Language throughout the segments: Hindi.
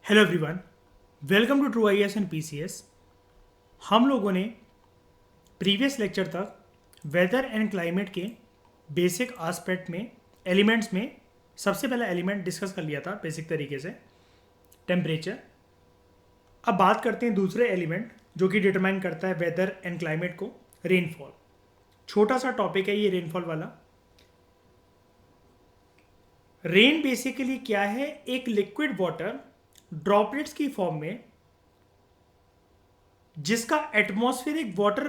Hello everyone, welcome to True IAS and PCS. हम लोगों ने प्रीवियस लेक्चर तक वेदर एंड क्लाइमेट के बेसिक एस्पेक्ट में एलिमेंट्स में सबसे पहला एलिमेंट डिस्कस कर लिया था बेसिक तरीके से, टेम्परेचर। अब बात करते हैं दूसरे एलिमेंट जो कि डिटरमाइन करता है वेदर एंड क्लाइमेट को, रेनफॉल। छोटा सा टॉपिक है ये रेनफॉल वाला। रेन बेसिकली क्या है? एक लिक्विड वाटर ड्रॉपलेट्स की फॉर्म में जिसका एटमॉस्फेरिक वाटर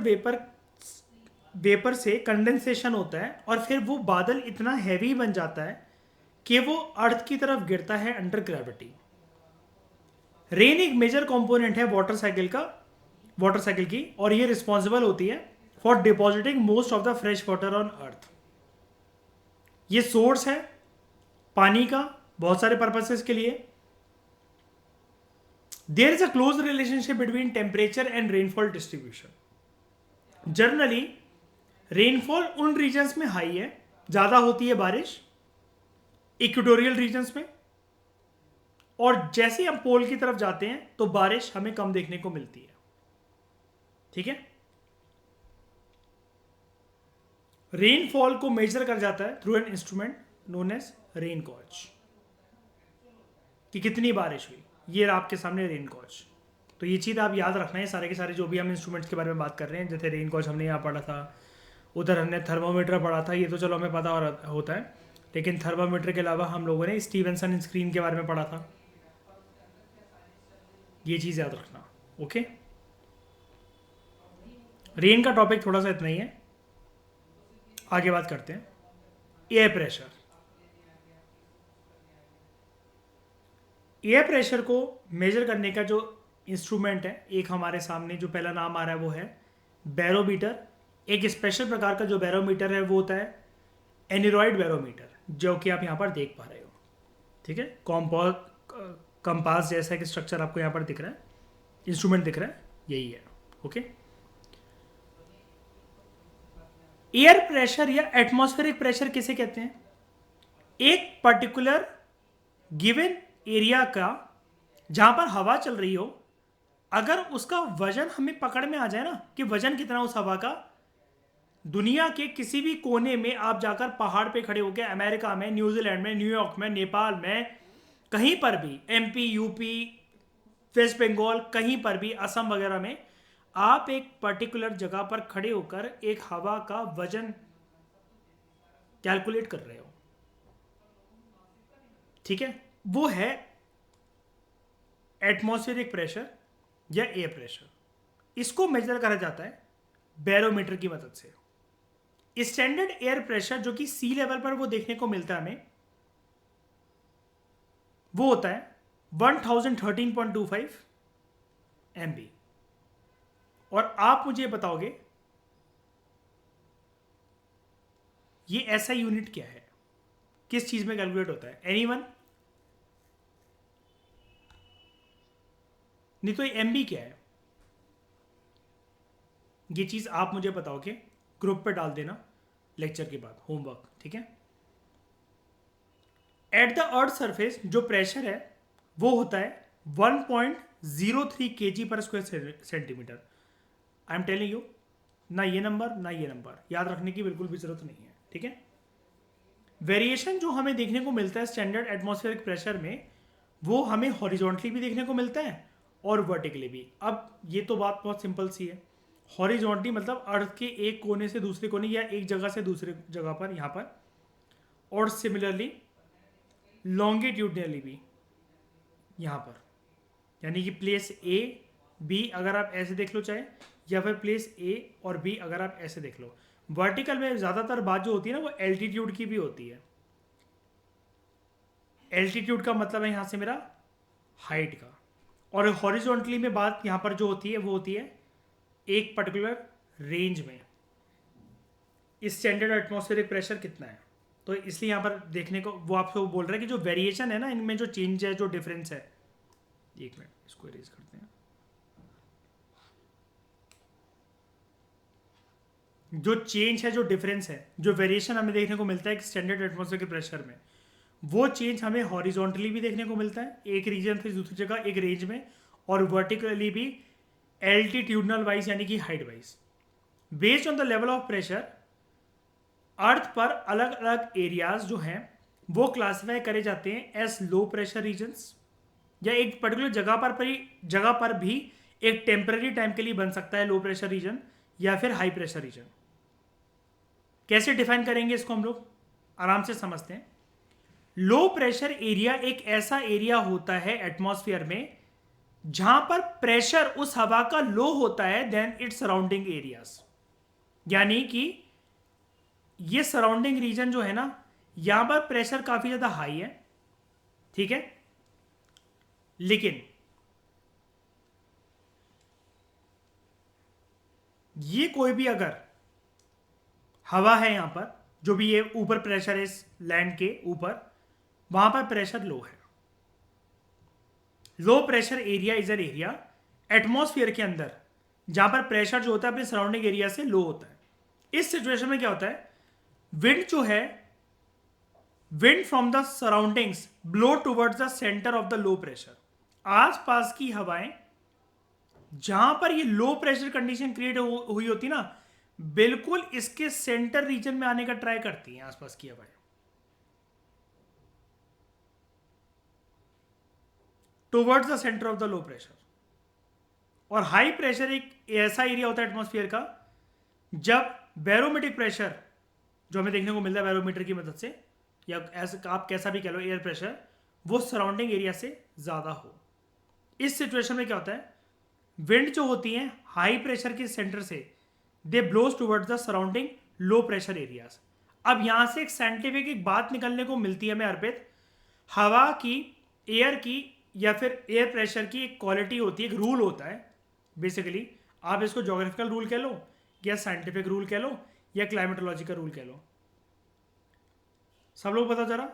वेपर से कंडेंसेशन होता है और फिर वो बादल इतना हैवी बन जाता है कि वो अर्थ की तरफ गिरता है अंडर ग्रेविटी। रेन एक मेजर कंपोनेंट है वाटर साइकिल की, और ये रिस्पॉन्सिबल होती है for depositing most of the fresh water on earth. ये सोर्स है पानी का बहुत सारे पर्पसेस के लिए। There is a close relationship between temperature and rainfall distribution. Generally rainfall उन रीजन्स में हाई है, ज्यादा होती है बारिश इक्वेटोरियल रीजन्स में, और जैसे हम पोल की तरफ जाते हैं तो बारिश हमें कम देखने को मिलती है। ठीक है, रेनफॉल को मेजर कर जाता है through an instrument known as rain gauge, कि कितनी बारिश हुई। ये आपके सामने रेन गॉज। तो ये चीज़ आप याद रखना है, सारे के सारे जो भी हम इंस्ट्रूमेंट्स के बारे में बात कर रहे हैं, जैसे रेन गॉज हमने यहाँ पढ़ा था, उधर हमने थर्मोमीटर पढ़ा था, ये तो चलो हमें पता होता है, लेकिन थर्मोमीटर के अलावा हम लोगों ने स्टीवेंसन स्क्रीन के बारे में पढ़ा था। ये चीज़ याद रखना। ओके, रेन का टॉपिक थोड़ा सा इतना ही है। आगे बात करते हैं एयर प्रेशर। एयर प्रेशर को मेजर करने का जो इंस्ट्रूमेंट है, एक हमारे सामने जो पहला नाम आ रहा है वो है बैरोमीटर। एक स्पेशल प्रकार का जो बैरोमीटर है वो होता है एनीरॉइड बैरोमीटर, जो कि आप यहाँ पर देख पा रहे हो। ठीक है, कंपास जैसा एक स्ट्रक्चर आपको यहाँ पर दिख रहा है, इंस्ट्रूमेंट दिख रहा है, यही है। ओके, एयर प्रेशर या एटमॉस्फेरिक प्रेशर किसे कहते हैं? एक पर्टिकुलर गिवन एरिया का जहां पर हवा चल रही हो, अगर उसका वजन हमें पकड़ में आ जाए ना, कि वजन कितना उस हवा का, दुनिया के किसी भी कोने में आप जाकर पहाड़ पे खड़े होकर, अमेरिका में, न्यूजीलैंड में, न्यूयॉर्क में, नेपाल में, कहीं पर भी, एमपी, यूपी, वेस्ट बंगाल, कहीं पर भी, असम वगैरह में, आप एक पर्टिकुलर जगह पर खड़े होकर एक हवा का वजन कैलकुलेट कर रहे हो। ठीक है, वो है एटमॉस्फेरिक प्रेशर या एयर प्रेशर। इसको मेजर करा जाता है बैरोमीटर की मदद से। स्टैंडर्ड एयर प्रेशर जो कि सी लेवल पर वो देखने को मिलता है हमें, वो होता है 1013.25 MB। और आप मुझे बताओगे ये ऐसा यूनिट क्या है, किस चीज में कैलकुलेट होता है? एनीवन? नहीं तो ये एमबी क्या है? ये चीज आप मुझे बताओगे, ग्रुप पे डाल देना लेक्चर के बाद, होमवर्क। ठीक है, एट द अर्थ सरफेस जो प्रेशर है वो होता है 1.03 kg पर square centimetre. I am telling you, ना ये नंबर ना ये नंबर याद रखने की बिल्कुल भी जरूरत नहीं है। ठीक है, वेरिएशन जो हमें देखने को मिलता है स्टैंडर्ड एटमॉस्फेरिक प्रेशर में, वो हमें हॉरिजॉन्टली भी देखने को मिलता है और वर्टिकली भी। अब ये तो बात बहुत सिंपल सी है। हॉरिजॉन्टली मतलब अर्थ के एक कोने से दूसरे कोने या एक जगह से दूसरे जगह पर, यहाँ पर, और सिमिलरली लॉन्गिट्यूडनली भी यहाँ पर, यानी कि प्लेस ए बी अगर आप ऐसे देख लो चाहे, या फिर प्लेस ए और बी अगर आप ऐसे देख लो। वर्टिकल में ज़्यादातर बात जो होती है ना वो एल्टीट्यूड की भी होती है। एल्टीट्यूड का मतलब है यहाँ से मेरा हाइट का, और हॉरिजॉन्टली में बात यहाँ पर जो होती है वो होती है एक पर्टिकुलर रेंज में स्टैंडर्ड एटमॉस्फेरिक प्रेशर कितना है। तो इसलिए यहाँ पर देखने को वो आपको बोल रहा है कि जो वेरिएशन है ना, इनमें जो चेंज है, जो डिफरेंस है, एक मिनट इसको इरेज करते हैं। जो चेंज है, जो डिफरेंस है, जो वेरिएशन हमें देखने को मिलता है स्टैंडर्ड एटमॉस्फेरिक प्रेशर में, वो चेंज हमें हॉरिजॉन्टली भी देखने को मिलता है एक रीजन से दूसरी जगह एक रेंज में, और वर्टिकली भी एल्टीट्यूडनल वाइज यानी कि height wise. Based on the level of pressure earth पर अलग अलग एरियाज जो हैं वो क्लासिफाई करे जाते हैं एज लो प्रेशर रीजन्स, या एक पर्टिकुलर जगह पर भी एक टेम्पररी टाइम के लिए बन सकता है लो प्रेशर रीजन या फिर हाई प्रेशर रीजन। कैसे डिफाइन करेंगे इसको हम लोग आराम से समझते हैं। लो प्रेशर एरिया एक ऐसा एरिया होता है एटमॉस्फेयर में जहां पर प्रेशर उस हवा का लो होता है देन इट्स सराउंडिंग एरियाज, यानी कि ये सराउंडिंग रीजन जो है ना, यहां पर प्रेशर काफी ज्यादा हाई है, ठीक है, लेकिन ये कोई भी अगर हवा है यहां पर, जो भी ये ऊपर प्रेशर है इस लैंड के ऊपर, वहां पर प्रेशर लो है। Low pressure area is an area atmosphere के अंदर जहां पर प्रेशर जो होता है अपने सराउंडिंग एरिया से लो होता है। इस सिचुएशन में क्या होता है, विंड जो है, wind from the surroundings blow towards the centre of the low pressure. आसपास की हवाएं जहां पर ये लो प्रेशर कंडीशन क्रिएट हुई होती ना, बिल्कुल इसके सेंटर रीजन में आने का ट्राई करती हैं आसपास की हवाएं, towards the centre of the low pressure. और हाई प्रेशर एक ऐसा एरिया होता है एटमॉस्फेयर का जब बैरोमीट्रिक प्रेशर जो हमें देखने को मिलता है बैरोमीटर की मदद से, या ऐसा आप कैसा भी कह लो एयर प्रेशर, वो सराउंडिंग एरिया से ज़्यादा हो। इस सिचुएशन में क्या होता है, विंड जो होती है हाई प्रेशर के सेंटर से they blows towards the surrounding low pressure areas. अब यहां से एक साइंटिफिक एक बात निकलने को मिलती है हमें अर्पित, हवा की, एयर की या फिर एयर प्रेशर की एक क्वालिटी होती है, एक रूल होता है बेसिकली। आप इसको ज्योग्राफिकल रूल कह लो या साइंटिफिक रूल कह लो या क्लाइमेटोलॉजी का रूल कह लो। सब लोग बता जरा,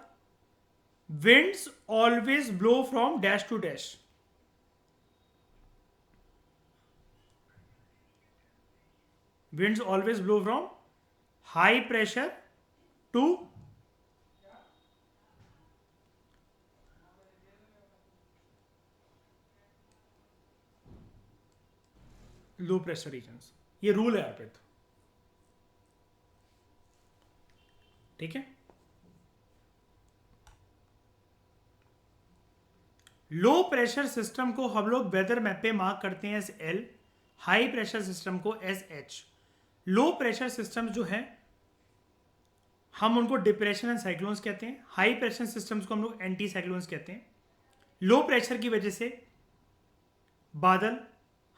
winds always blow from dash to dash. Winds always blow from high pressure to low pressure regions. ये रूल है अर्पित, ठीक है। लो प्रेशर सिस्टम को हम लोग वेदर मैप पे मार्क करते हैं S L, high pressure system को S H. Low pressure system जो है हम उनको डिप्रेशन एंड साइक्लोन्स कहते हैं, हाई प्रेशर सिस्टम्स को हम लोग एंटी साइक्लोन्स कहते हैं। लो प्रेशर की वजह से बादल,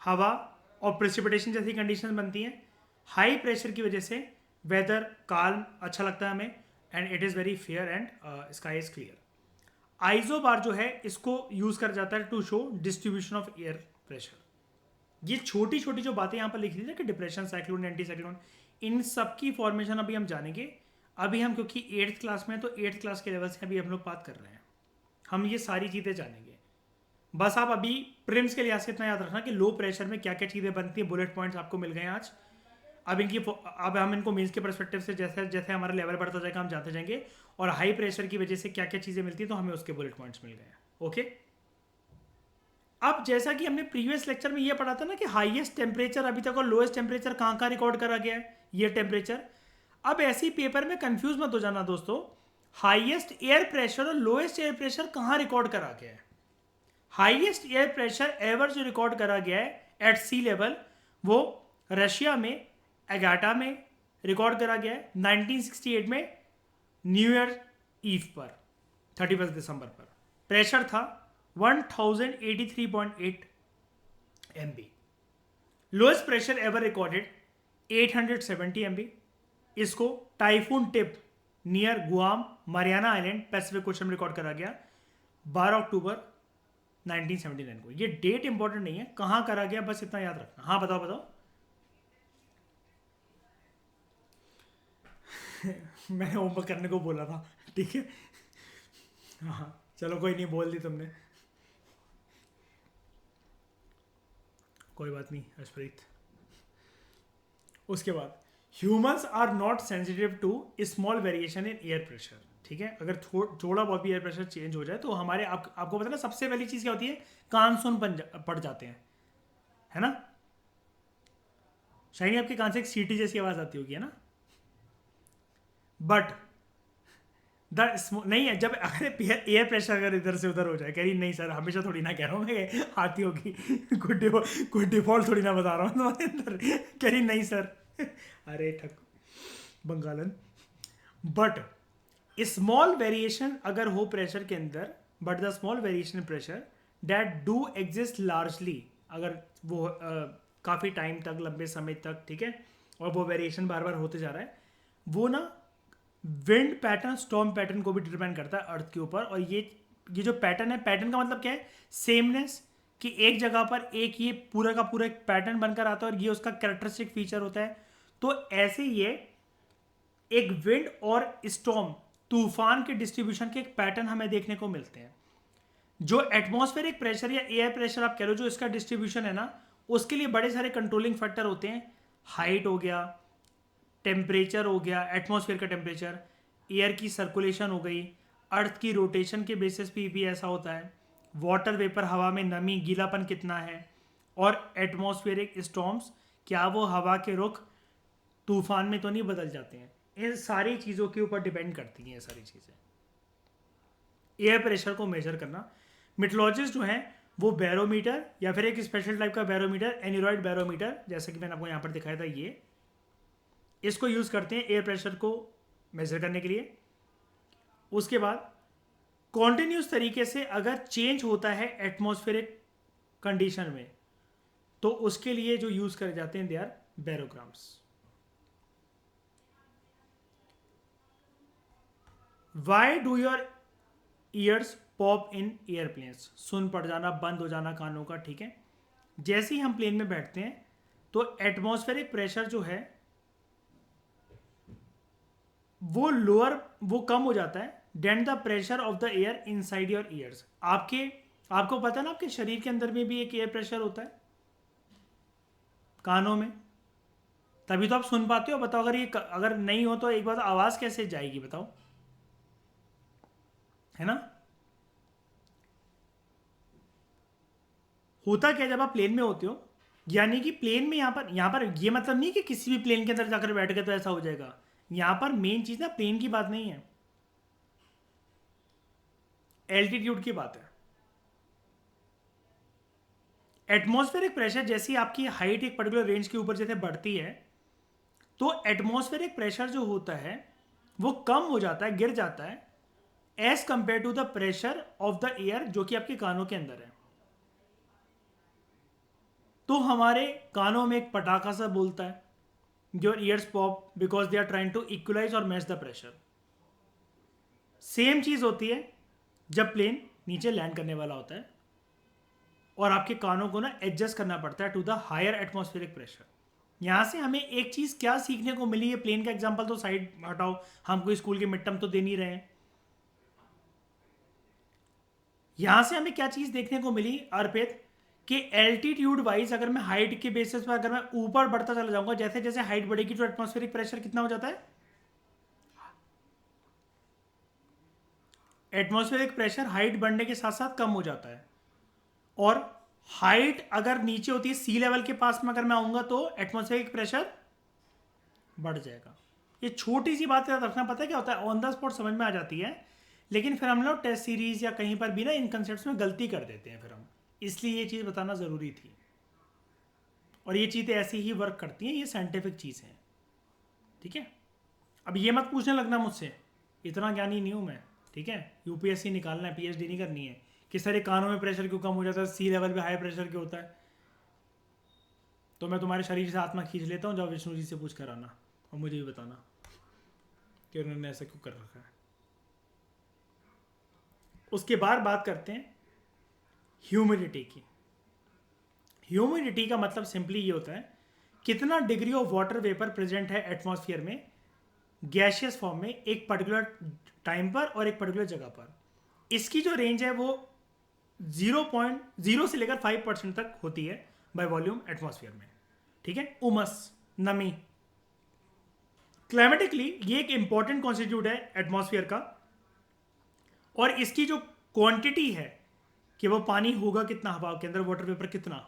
हवा और प्रेसिपिटेशन जैसी कंडीशन बनती हैं। हाई प्रेशर की वजह से वेदर काल्म अच्छा लगता है हमें, and it is very fair and sky is clear. Isobar जो है इसको यूज कर जाता है to show distribution of air pressure. ये छोटी छोटी जो बातें यहाँ पर लिखी थी ना कि डिप्रेशन, साइक्लोन, एंटी साइक्लोन, इन सब की फॉर्मेशन अभी हम जानेंगे। अभी हम क्योंकि 8th क्लास में, तो 8th क्लास के लेवल से अभी हम लोग बात कर रहे हैं, हम ये सारी चीज़ें जानेंगे। बस आप अभी प्रिम्स के लिहाज से इतना याद रखना कि लो प्रेशर में क्या क्या चीज़ें बनती हैं, बुलेट पॉइंट्स आपको मिल गए आज। अब हम इनको मीन्स के परस्पेक्टिव से जैसे जैसे हमारा लेवल बढ़ता जाएगा हम जाते जाएंगे, और हाई प्रेशर की वजह से क्या क्या चीज़ें मिलती हैं तो हमें उसके बुलेट पॉइंट्स मिल गए। ओके, अब जैसा कि हमने प्रीवियस लेक्चर में ये पढ़ा था ना कि हाईएस्ट टेम्परेचर अभी तक और लोएस्ट टेम्परेचर कहाँ कहाँ रिकॉर्ड करा गया है, ये टेम्परेचर। अब ऐसी पेपर में कंफ्यूज मत हो जाना दोस्तों, हाईएस्ट एयर प्रेशर और लोएस्ट एयर प्रेशर कहाँ रिकॉर्ड करा गया है। हाईएस्ट एयर प्रेशर एवर जो रिकॉर्ड करा गया है एट सी लेवल, वो रशिया में एगाटा में रिकॉर्ड करा गया है 1968 में, न्यू ईयर ईव पर 31 दिसंबर पर। प्रेशर था 1083.8 MB। Lowest pressure ever recorded 870 MB। इसको typhoon tip near Guam, Mariana island, Pacific ocean में रिकॉर्ड करा गया 12 अक्टूबर 1979 को। ये डेट इंपॉर्टेंट नहीं है, कहाँ करा गया बस इतना याद रखना। हाँ बताओ बताओ। मैंने होमवर्क करने को बोला था, ठीक है। हाँ चलो कोई नहीं, बोल दी तुमने, कोई बात नहीं हर्षप्रीत। उसके बाद humans are not sensitive to small variation in air pressure. ठीक है, अगर थोड़ा बहुत भी एयर प्रेशर चेंज हो जाए तो हमारे आपको पता है ना सबसे पहली चीज़ क्या होती है, कान सुन पड़ जाते हैं, है ना। शायद आपके कान से एक सीटी जैसी आवाज़ आती होगी, है ना। बट नहीं है, जब अगर एयर प्रेशर अगर इधर से उधर हो जाए, कह रही नहीं सर हमेशा थोड़ी ना कह रहा हूँ मैं आती होगी, कोई डिफॉल्ट थोड़ी ना बता रहा हूँ तुम्हारे अंदर, कह रही नहीं सर अरे ठक बंगालन। बट स्मॉल वेरिएशन अगर हो प्रेशर के अंदर, but the small variation pressure that do exist largely, अगर वो काफ़ी टाइम तक, लंबे समय तक, ठीक है, और वो वेरिएशन बार बार होते जा रहा है, वो ना विंड पैटर्न, स्टॉर्म पैटर्न को भी डिपेंड करता है अर्थ के ऊपर। और ये जो पैटर्न है, पैटर्न का मतलब क्या है, सेमनेस, कि एक जगह पर एक ये पूरा का पूरा एक पैटर्न बनकर आता है और ये उसका कैरेक्टरिस्टिक फीचर होता है। तो ऐसे ये एक विंड और स्टॉर्म, तूफान के डिस्ट्रीब्यूशन के एक पैटर्न हमें देखने को मिलते हैं। जो एटमॉस्फेरिक प्रेशर या एयर प्रेशर आप कह लो, जो इसका डिस्ट्रीब्यूशन है ना, उसके लिए बड़े सारे कंट्रोलिंग फैक्टर होते हैं। हाइट हो गया, टेम्परेचर हो गया, एटमॉस्फेयर का टेम्परेचर, एयर की सर्कुलेशन हो गई, अर्थ की रोटेशन के बेसिस पे भी ऐसा होता है, वाटर वेपर, हवा में नमी, गीलापन कितना है, और एटमॉस्फेरिक स्टॉर्म्स, क्या वो हवा के रुख तूफान में तो नहीं बदल जाते हैं। इन सारी चीज़ों के ऊपर डिपेंड करती हैं ये सारी चीज़ें, एयर प्रेशर को मेजर करना। मेट्रोलॉजिस्ट जो हैं वो बैरोमीटर या फिर एक स्पेशल टाइप का बैरोमीटर, एनीरॉइड बैरोमीटर, जैसे कि मैंने आपको यहाँ पर दिखाया था, ये इसको यूज़ करते हैं एयर प्रेशर को मेजर करने के लिए। उसके बाद कॉन्टिन्यूस तरीके से अगर चेंज होता है एटमॉस्फेरिक कंडीशन में, तो उसके लिए जो यूज़ करे जाते हैं they are barograms. Why do your ears pop in airplanes, सुन पड़ जाना, बंद हो जाना कानों का, ठीक है। जैसे ही हम प्लेन में बैठते हैं तो एटमॉस्फेरिक प्रेशर जो है वो लोअर, वो कम हो जाता है then the pressure of the air inside your ears. आपको पता है ना, आपके शरीर के अंदर में भी एक एयर प्रेशर होता है कानों में, तभी तो आप सुन पाते हो। बताओ अगर नहीं हो तो एक बार आवाज कैसे जाएगी, बताओ, है ना। होता क्या, जब आप प्लेन में होते हो, यानी कि प्लेन में यहां पर ये मतलब नहीं कि किसी भी प्लेन के अंदर जाकर बैठ गए तो ऐसा हो जाएगा। यहां पर मेन चीज ना प्लेन की बात नहीं है, एल्टीट्यूड की बात है। एटमॉस्फेरिक प्रेशर जैसी आपकी हाइट एक पर्टिकुलर रेंज के ऊपर जैसे बढ़ती है, तो एटमॉस्फेरिक प्रेशर जो होता है वो कम हो जाता है, गिर जाता है, as compare to the pressure of the air जो कि आपके कानों के अंदर है। तो हमारे कानों में एक पटाखा सा बोलता है, your ears pop because they are trying to equalize और मैच द प्रेशर। सेम चीज होती है जब प्लेन नीचे लैंड करने वाला होता है और आपके कानों को ना एडजस्ट करना पड़ता है to the higher atmospheric pressure. यहां से हमें एक चीज क्या सीखने को मिली है, प्लेन का एग्जांपल तो साइड हटाओ, हम कोई स्कूल के मिड टर्म तो दे नहीं रहे हैं। यहां से हमें क्या चीज देखने को मिली अर्पित, कि एल्टीट्यूड वाइज अगर मैं हाइट के बेसिस पर अगर मैं ऊपर बढ़ता चला जाऊंगा, जैसे जैसे हाइट बढ़ेगी तो एटमॉस्फेरिक प्रेशर कितना हो जाता है, एटमॉस्फेरिक प्रेशर हाइट बढ़ने के साथ साथ कम हो जाता है। और हाइट अगर नीचे होती है, सी लेवल के पास में अगर मैं आऊंगा तो एटमॉस्फेरिक प्रेशर बढ़ जाएगा। ये छोटी सी बात याद रखना, पता है क्या होता है, ऑन द स्पॉट समझ में आ जाती है, लेकिन फिर हम लोग टेस्ट सीरीज या कहीं पर भी ना इन कंसेप्ट में गलती कर देते हैं फिर हम, इसलिए ये चीज़ बताना ज़रूरी थी। और ये चीज़ें ऐसी ही वर्क करती हैं, ये साइंटिफिक चीज़ है, ठीक है। अब ये मत पूछने लगना मुझसे, इतना ज्ञानी नहीं हूँ मैं, ठीक है। यूपीएससी निकालना है, पीएचडी नहीं करनी है कि सारे कानों में प्रेशर क्यों कम हो जाता है, सी लेवल पे हाई प्रेशर क्यों होता है। तो मैं तुम्हारे शरीर से आत्मा खींच लेता हूँ, जाओ विष्णु जी से पूछ कर आना और मुझे भी बताना कि उन्होंने ऐसा क्यों कर रखा है। उसके बाद बात करते हैं ह्यूमिडिटी की। ह्यूमिडिटी का मतलब सिंपली ये होता है कितना degree of water vapour present है एटमॉस्फेयर में गैशियस फॉर्म में एक पर्टिकुलर टाइम पर और एक पर्टिकुलर जगह पर। इसकी जो रेंज है वो 0.0 से लेकर 5% तक होती है बाय वॉल्यूम एटमॉस्फेयर में, ठीक है। उमस, नमी, क्लाइमेटिकली ये एक इंपॉर्टेंट कॉन्स्टिट्यूट है एटमॉस्फेयर का, और इसकी जो क्वांटिटी है कि वो पानी होगा कितना हवा के अंदर, वाटर वेपर कितना,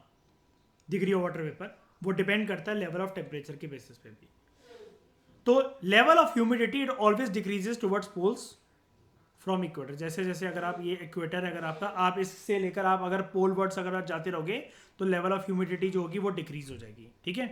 डिग्री ऑफ वाटर वेपर, वो डिपेंड करता है लेवल ऑफ टेम्परेचर के बेसिस पे भी। तो level of humidity it always decreases towards poles from equator. जैसे जैसे अगर आप, ये इक्वेटर है अगर आपका, आप इससे लेकर आप अगर पोल वर्ड्स अगर आप जाते रहोगे तो लेवल ऑफ ह्यूमिडिटी जो होगी वो डिक्रीज हो जाएगी। ठीक है,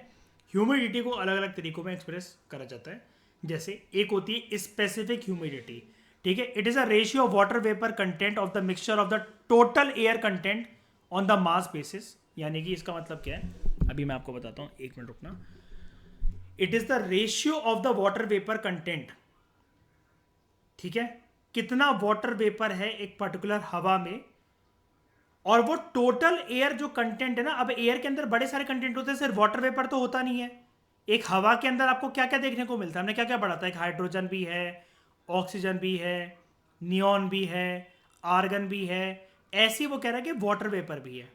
ह्यूमिडिटी को अलग अलग तरीकों में एक्सप्रेस करा जाता है। जैसे एक होती है स्पेसिफिक ह्यूमिडिटी। ठीक है, it is a ratio of water vapour content of the mixture of the total air content on the mass basis. यानी कि इसका मतलब क्या है, अभी मैं आपको बताता हूँ, एक मिनट रुकना। It is the ratio of the water vapour content. ठीक है, कितना वाटर वेपर है एक पर्टिकुलर हवा में, और वो टोटल एयर जो कंटेंट है ना, अब एयर के अंदर बड़े सारे कंटेंट होते हैं, सिर्फ वाटर वेपर तो होता नहीं है। एक हवा के अंदर आपको क्या क्या देखने को मिलता है, हमने क्या क्या पढ़ा था, एक हाइड्रोजन भी है, ऑक्सीजन भी है, नियॉन भी है, आर्गन भी है, ऐसी वो कह रहा है कि वाटर वेपर भी है,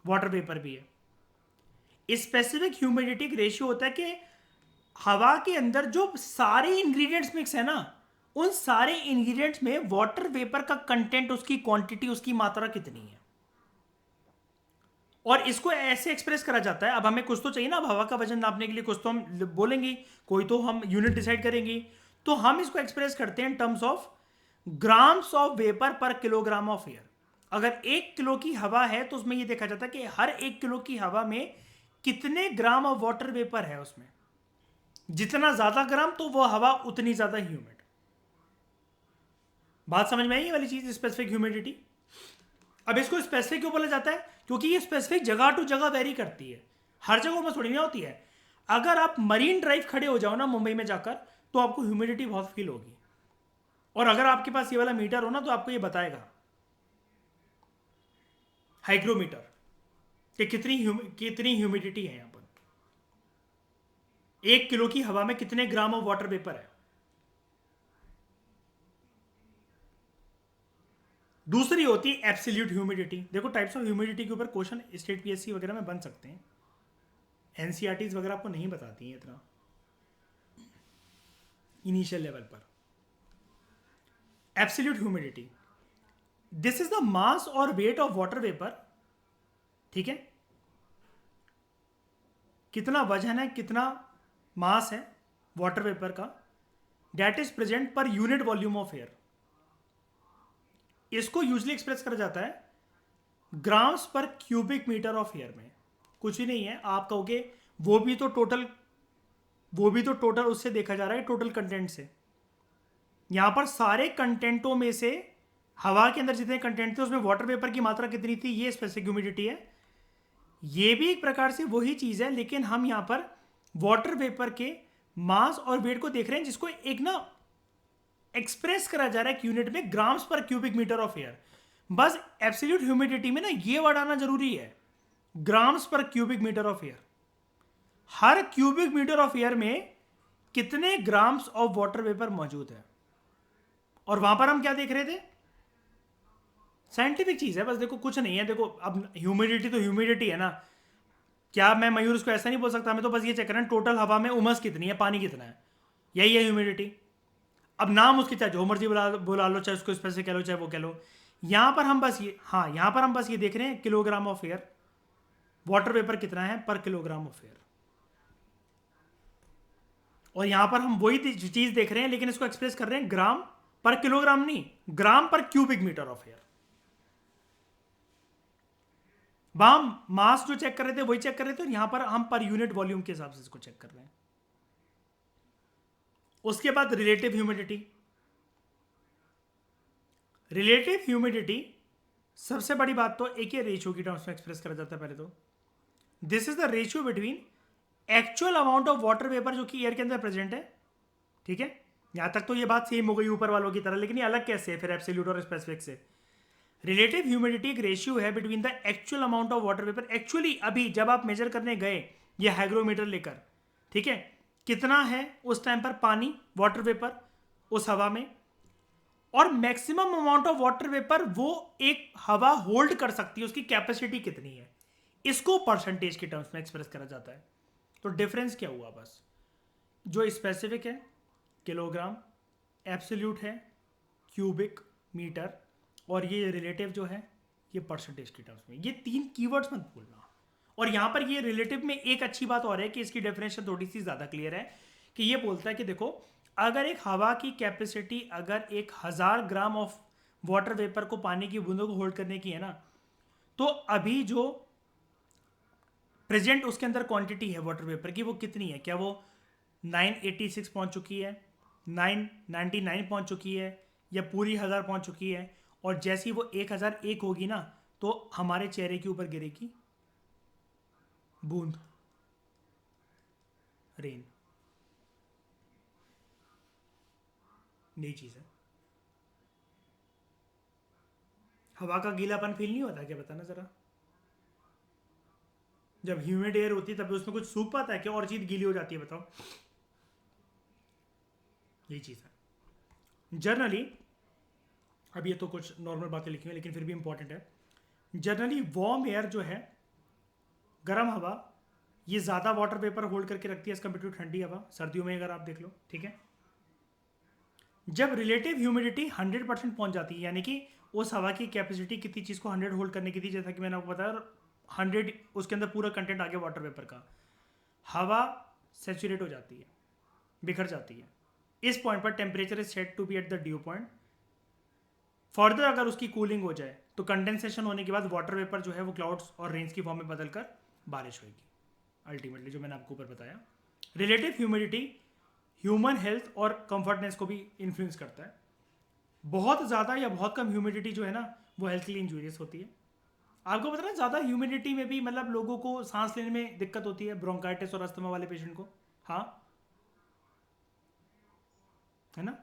वाटर वेपर भी है। स्पेसिफिक ह्यूमिडिटी रेशियो होता है कि हवा के अंदर जो सारे इंग्रेडिएंट्स मिक्स है ना, उन सारे इंग्रेडिएंट्स में वाटर वेपर का कंटेंट, उसकी क्वांटिटी, उसकी मात्रा कितनी है, और इसको ऐसे एक्सप्रेस करा जाता है। अब हमें कुछ तो चाहिए ना, अब हवा का वजन नापने के लिए कुछ तो हम बोलेंगे, कोई तो हम यूनिट डिसाइड करेंगे। तो हम इसको एक्सप्रेस करते हैं in terms of grams of vapour पर किलोग्राम ऑफ एयर। अगर 1 किलो की हवा है तो उसमें यह देखा जाता है कि हर 1 किलो की हवा में कितने ग्राम ऑफ वाटर वेपर है उसमें। जितना ज्यादा ग्राम तो वो हवा उतनी ज्यादा ह्यूमिड। बात समझ में आई ये वाली चीज, स्पेसिफिक ह्यूमिडिटी। अब इसको स्पेसिफिक क्यों बोला जाता है, क्योंकि ये स्पेसिफिक जगह टू जगह वेरी करती है, हर जगह में थोड़ी ना होती है। अगर आप मरीन ड्राइव खड़े हो जाओ ना मुंबई में जाकर, तो आपको ह्यूमिडिटी बहुत फील होगी। और अगर आपके पास ये वाला मीटर हो ना, तो आपको ये बताएगा, हाइग्रोमीटर, कि कितनी ह्यूमिडिटी है यहां पर, 1 किलो की हवा में कितने ग्राम ऑफ वाटर वेपर है। दूसरी होती है एब्सोल्यूट ह्यूमिडिटी। देखो टाइप्स ऑफ ह्यूमिडिटी के ऊपर क्वेश्चन स्टेट पीएससी वगैरह में बन सकते हैं, एनसीईआरटीज वगैरह आपको नहीं बताती हैं इतना इनिशियल लेवल पर। Absolute humidity, this is the mass और वेट ऑफ वाटर वेपर। ठीक है, कितना वजन है, कितना मास है वाटर वेपर का, that is present per unit volume of air. इसको यूजली एक्सप्रेस करा जाता है grams per cubic metre of air में। कुछ ही नहीं है, आप कहोगे वो भी तो टोटल उससे देखा जा रहा है, टोटल कंटेंट से। यहां पर सारे कंटेंटों में से हवा के अंदर जितने कंटेंट थे उसमें वाटर वेपर की मात्रा कितनी थी, ये स्पेसिफिक ह्यूमिडिटी है। ये भी एक प्रकार से वही चीज है, लेकिन हम यहां पर वाटर वेपर के मास और वेट को देख रहे हैं, जिसको एक ना एक्सप्रेस करा जा रहा है यूनिट में, grams per cubic metre of air. बस एब्सोल्यूट ह्यूमिडिटी में ना ये वर्ड आना जरूरी है, grams per cubic metre of air. हर क्यूबिक मीटर ऑफ एयर में कितने ग्राम्स ऑफ वाटर वेपर मौजूद है। और वहां पर हम क्या देख रहे थे, साइंटिफिक चीज है बस। देखो कुछ नहीं है, देखो अब ह्यूमिडिटी तो ह्यूमिडिटी है ना, क्या मैं मयूर उसको ऐसा नहीं बोल सकता, हमें तो बस ये चेक करना है टोटल हवा में उमस कितनी है, पानी कितना है, यही है ह्यूमिडिटी। अब नाम उसके चाहे जो मर्जी बुला लो, चाहे उसको स्पेसिफिक कह लो चाहे वो कह लो। यहां पर हम बस ये, हाँ यहां पर हम बस ये देख रहे हैं kilogram of air, water vapour कितना है पर किलोग्राम ऑफ एयर। और यहां पर हम वही चीज देख रहे हैं, लेकिन इसको एक्सप्रेस कर रहे हैं ग्राम पर किलोग्राम नहीं, ग्राम पर क्यूबिक मीटर ऑफ एयर। वहां मास जो चेक कर रहे थे वही चेक कर रहे थे, और यहां पर हम पर यूनिट वॉल्यूम के हिसाब से इसको चेक कर रहे हैं। उसके बाद रिलेटिव ह्यूमिडिटी। रिलेटिव ह्यूमिडिटी सबसे बड़ी बात तो एक ही रेशियो की टर्म्स में एक्सप्रेस करा जाता है। पहले तो this is the ratio between actual amount of water vapour जो कि एयर के अंदर प्रेजेंट है। ठीक है, यहां तक तो ये बात सेम हो गई ऊपर वालों की तरह, लेकिन ये अलग कैसे है फिर एब्सोल्यूट और स्पेसिफिक से। रिलेटिव ह्यूमिडिटी एक रेशियो है between the actual amount of water vapour, actually अभी जब आप मेजर करने गए ये हाइग्रोमीटर लेकर, ठीक है, कितना है उस टाइम पर पानी, वाटर वेपर उस हवा में, और maximum amount of water vapour वो एक हवा होल्ड कर सकती है, उसकी कैपेसिटी कितनी है, इसको परसेंटेज के टर्म्स में एक्सप्रेस करा जाता है। तो डिफरेंस क्या हुआ, बस जो स्पेसिफिक है किलोग्राम, एब्सोल्यूट है क्यूबिक मीटर, और ये रिलेटिव जो है ये परसेंटेज की टर्म्स में। ये 3 कीवर्ड्स मत भूलना। और यहाँ पर ये रिलेटिव में एक अच्छी बात और है कि इसकी डेफिनेशन थोड़ी सी ज़्यादा क्लियर है, कि ये बोलता है कि देखो, अगर एक हवा की कैपेसिटी अगर 1000 ग्राम ऑफ वाटर वेपर को, पानी की बूंदों को होल्ड करने की है ना, तो अभी जो प्रेजेंट उसके अंदर क्वांटिटी है वाटर वेपर की वो कितनी है? क्या वो 986 पहुंच चुकी है, 999 पहुंच चुकी है, या पूरी 1000 पहुंच चुकी है? और जैसी वो 1001 होगी ना, तो हमारे चेहरे के ऊपर गिरेगी बूंद, रेन। नई चीज है। हवा का गीलापन फील नहीं होता क्या? बताना जरा। जब ह्यूमिड एयर होती है तब उसमें कुछ सूख पाता है क्या? और चीज गीली हो जाती है, बताओ। यही चीज है जनरली। अब ये तो कुछ नॉर्मल बातें लिखी हुई, लेकिन फिर भी इंपॉर्टेंट है। जनरली वार्म एयर जो है, गर्म हवा, ये ज़्यादा वाटर वेपर होल्ड करके रखती है एज कम्पेयर टू ठंडी हवा, सर्दियों में अगर आप देख लो, ठीक है। जब रिलेटिव ह्यूमिडिटी 100% पहुंच जाती है, यानी कि उस हवा की कैपेसिटी कितनी चीज़ को 100 होल्ड करने की थी, जैसा कि मैंने आपको बताया, 100 उसके अंदर पूरा कंटेंट आ गया वाटर वेपर का, हवा सेचुरेट हो जाती है, बिखर जाती है। इस पॉइंट पर temperature is set to be at the dew point. Further अगर उसकी कूलिंग हो जाए तो कंडेंसेशन होने के बाद वाटर वेपर जो है वो क्लाउड्स और रेन्स की फॉर्म में बदलकर बारिश होगी अल्टीमेटली, जो मैंने आपको ऊपर बताया। रिलेटिव ह्यूमिडिटी ह्यूमन हेल्थ और कंफर्टनेस को भी इन्फ्लुएंस करता है। बहुत ज़्यादा या बहुत कम ह्यूमिडिटी जो है ना, वो हेल्थ के लिए इंजूरियस होती है। आपको पता है ज़्यादा ह्यूमिडिटी में भी मतलब लोगों को सांस लेने में दिक्कत होती है, ब्रोंकाइटिस और अस्थमा वाले पेशेंट को। हाँ, है ना,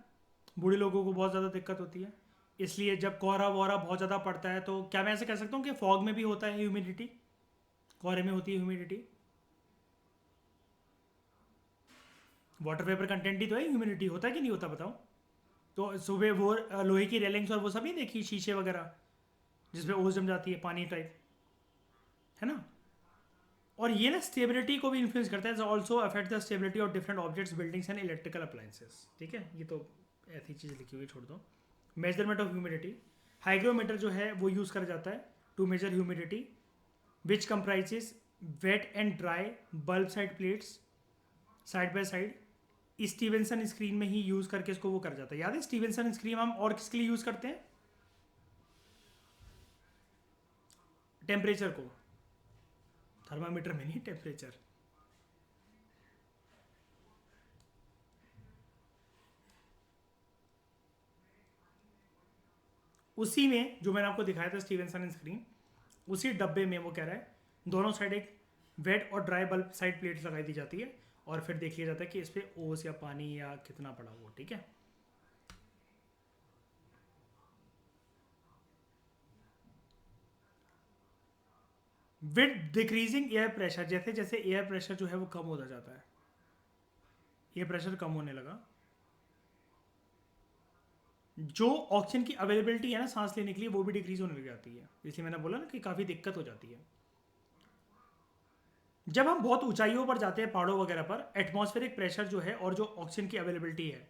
बूढ़े लोगों को बहुत ज़्यादा दिक्कत होती है। इसलिए जब कोहरा वोहरा बहुत ज़्यादा पड़ता है, तो क्या मैं ऐसे कह सकता हूँ कि फॉग में भी होता है ह्यूमिडिटी, कोहरे में होती है ह्यूमिडिटी? वाटर वेपर कंटेंट ही तो है, ह्यूमिडिटी होता है कि नहीं होता, बताओ। तो सुबह वो लोहे की रेलिंग्स और वो सभी देखी, शीशे वगैरह जिसमें ओस जम जाती है, पानी टाइप, है ना। और ये ना स्टेबिलिटी को भी इन्फ्लुएंस करता है, also affect the stability of different objects, buildings and electrical appliances. ठीक है, ये तो ऐसी चीज़ लिखी हुई, छोड़ दो। मेजरमेंट ऑफ ह्यूमिडिटी, हाइग्रोमीटर जो है वो यूज़ करा जाता है to measure humidity, which comprises wet and dry bulb side plates side by side. Stevenson screen में ही यूज़ करके इसको वो कर जाता है। याद है स्टीवेंसन स्क्रीन हम और किसके लिए यूज़ करते हैं? टेम्परेचर को, थर्मामीटर में नहीं, टेम्परेचर। उसी में जो मैंने आपको दिखाया था स्टीवेंसन स्क्रीन, उसी डब्बे में वो कह रहा है दोनों साइड एक वेट और ड्राई बल्ब साइड प्लेट लगाई दी जाती है, और फिर देख लिया जाता है कि इस पर ओस या पानी या कितना पड़ा वो। ठीक है, विद डिक्रीजिंग एयर प्रेशर, जैसे जैसे एयर प्रेशर जो है वो कम होता जाता है, एयर प्रेशर कम होने लगा, जो ऑक्सीजन की अवेलेबिलिटी है ना सांस लेने के लिए, वो भी डिक्रीज होने लग जाती है। इसलिए मैंने बोला ना कि काफ़ी दिक्कत हो जाती है। जब हम बहुत ऊंचाइयों पर जाते हैं, पहाड़ों वगैरह पर, एटमॉस्फेरिक प्रेशर जो है और जो ऑक्सीजन की अवेलेबिलिटी है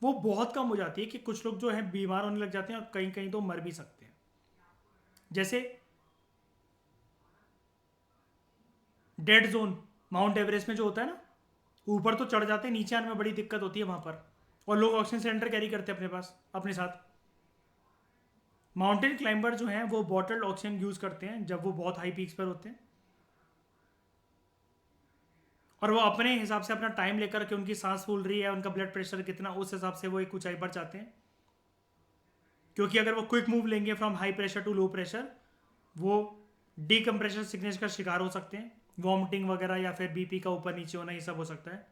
वो बहुत कम हो जाती है, कि कुछ लोग जो है बीमार होने लग जाते हैं और कहीं कहीं तो मर भी सकते हैं। जैसे डेड जोन माउंट एवरेस्ट में जो होता है ना, ऊपर तो चढ़ जाते हैं, नीचे आने में बड़ी दिक्कत होती है वहां पर, और लोग ऑक्सीजन सिलेंडर कैरी करते हैं अपने पास, अपने साथ। माउंटेन क्लाइंबर जो हैं वो बॉटल्ड ऑक्सीजन यूज़ करते हैं जब वो बहुत हाई पीक्स पर होते हैं, और वो अपने हिसाब से अपना टाइम लेकर के, उनकी सांस फूल रही है, उनका ब्लड प्रेशर कितना, उस हिसाब से वो एक ऊंचाई पर जाते हैं। क्योंकि अगर वो क्विक मूव लेंगे from high pressure to low pressure, वो डीकम्प्रेशन सिकनेस का शिकार हो सकते हैं, वॉमिटिंग वगैरह, या फिर बीपी का ऊपर नीचे होना, ये सब हो सकता है।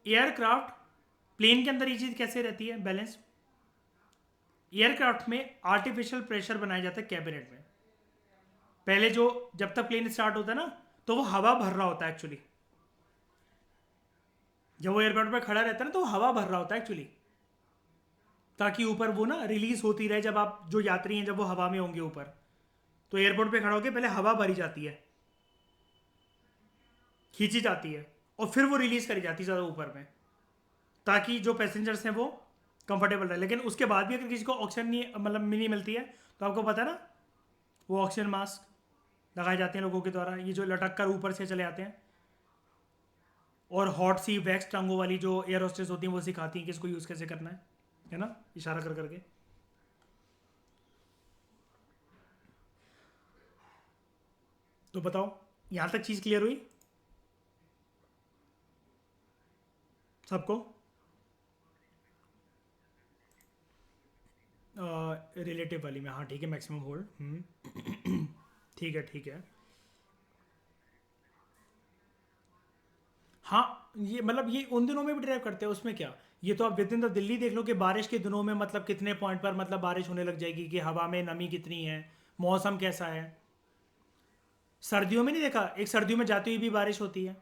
एयरक्राफ्ट, प्लेन के अंदर ये चीज़ कैसे रहती है बैलेंस? एयरक्राफ्ट में आर्टिफिशियल प्रेशर बनाया जाता है कैबिनेट में। पहले जो, जब तक प्लेन स्टार्ट होता है ना, तो वो हवा भर रहा होता है एक्चुअली। जब वो एयरपोर्ट पर खड़ा रहता है ना, तो वो हवा भर रहा होता है एक्चुअली, ताकि ऊपर वो ना रिलीज होती रहे। जब आप, जो यात्री हैं, जब वो हवा में होंगे ऊपर, तो एयरपोर्ट पे खड़ा होकर पहले हवा भरी जाती है, खींची जाती है, और फिर वो रिलीज करी जाती है ज़्यादा ऊपर में, ताकि जो पैसेंजर्स हैं वो कंफर्टेबल रहे। लेकिन उसके बाद भी अगर किसी को ऑक्सीजन नहीं मतलब नहीं मिलती है तो आपको पता है ना, वो ऑक्सीजन मास्क लगाए जाते हैं लोगों के द्वारा, ये जो लटक कर ऊपर से चले आते हैं। और हॉट सी वैक्स टांगों वाली जो एयर होस्टेस होती हैं वो सिखाती हैं कि इसको यूज़ कैसे करना है ना, इशारा कर करके। तो बताओ, यहाँ तक चीज़ क्लियर हुई सबको? रिलेटिव वाली में, हाँ ठीक है, मैक्सिमम होल्ड। ठीक है ठीक है। हाँ ये मतलब ये उन दिनों में भी ड्राइव करते हैं, उसमें क्या। ये तो आप विद इन द दिल्ली देख लो कि बारिश के दिनों में मतलब कितने पॉइंट पर मतलब बारिश होने लग जाएगी, कि हवा में नमी कितनी है, मौसम कैसा है। सर्दियों में नहीं देखा, एक सर्दियों में जाती हुई भी बारिश होती है।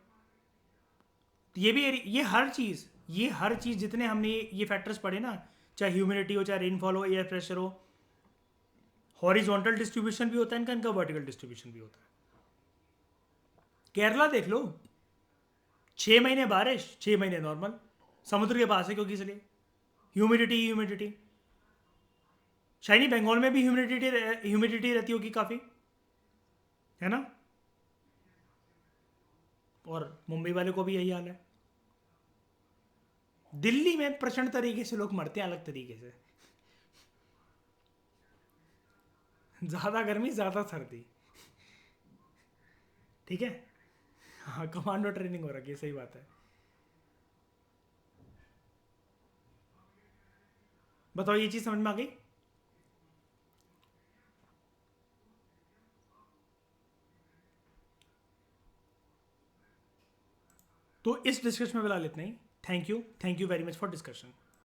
तो ये भी ये हर चीज़ जितने हमने ये फैक्टर्स पढ़े ना, चाहे ह्यूमिडिटी हो, चाहे रेनफॉल हो, एयर प्रेशर हो, हॉरिजॉन्टल डिस्ट्रीब्यूशन भी होता है इनका वर्टिकल डिस्ट्रीब्यूशन भी होता है। केरला देख लो, 6 महीने बारिश, 6 महीने नॉर्मल, समुद्र के पास है क्योंकि इसलिए ह्यूमिडिटी ह्यूमिडिटी। शायनी बंगाल में भी ह्यूमिडिटी रहती होगी काफ़ी, है ना। और मुंबई वाले को भी यही हाल है। दिल्ली में प्रचंड तरीके से लोग मरते हैं, अलग तरीके से। ज़्यादा गर्मी ज़्यादा सर्दी, ठीक है। हाँ कमांडो ट्रेनिंग हो रखी है, सही बात है। बताओ ये चीज़ समझ में आ गई? तो इस डिस्कशन में फिलहाल इतना ही। Thank you very much for discussion.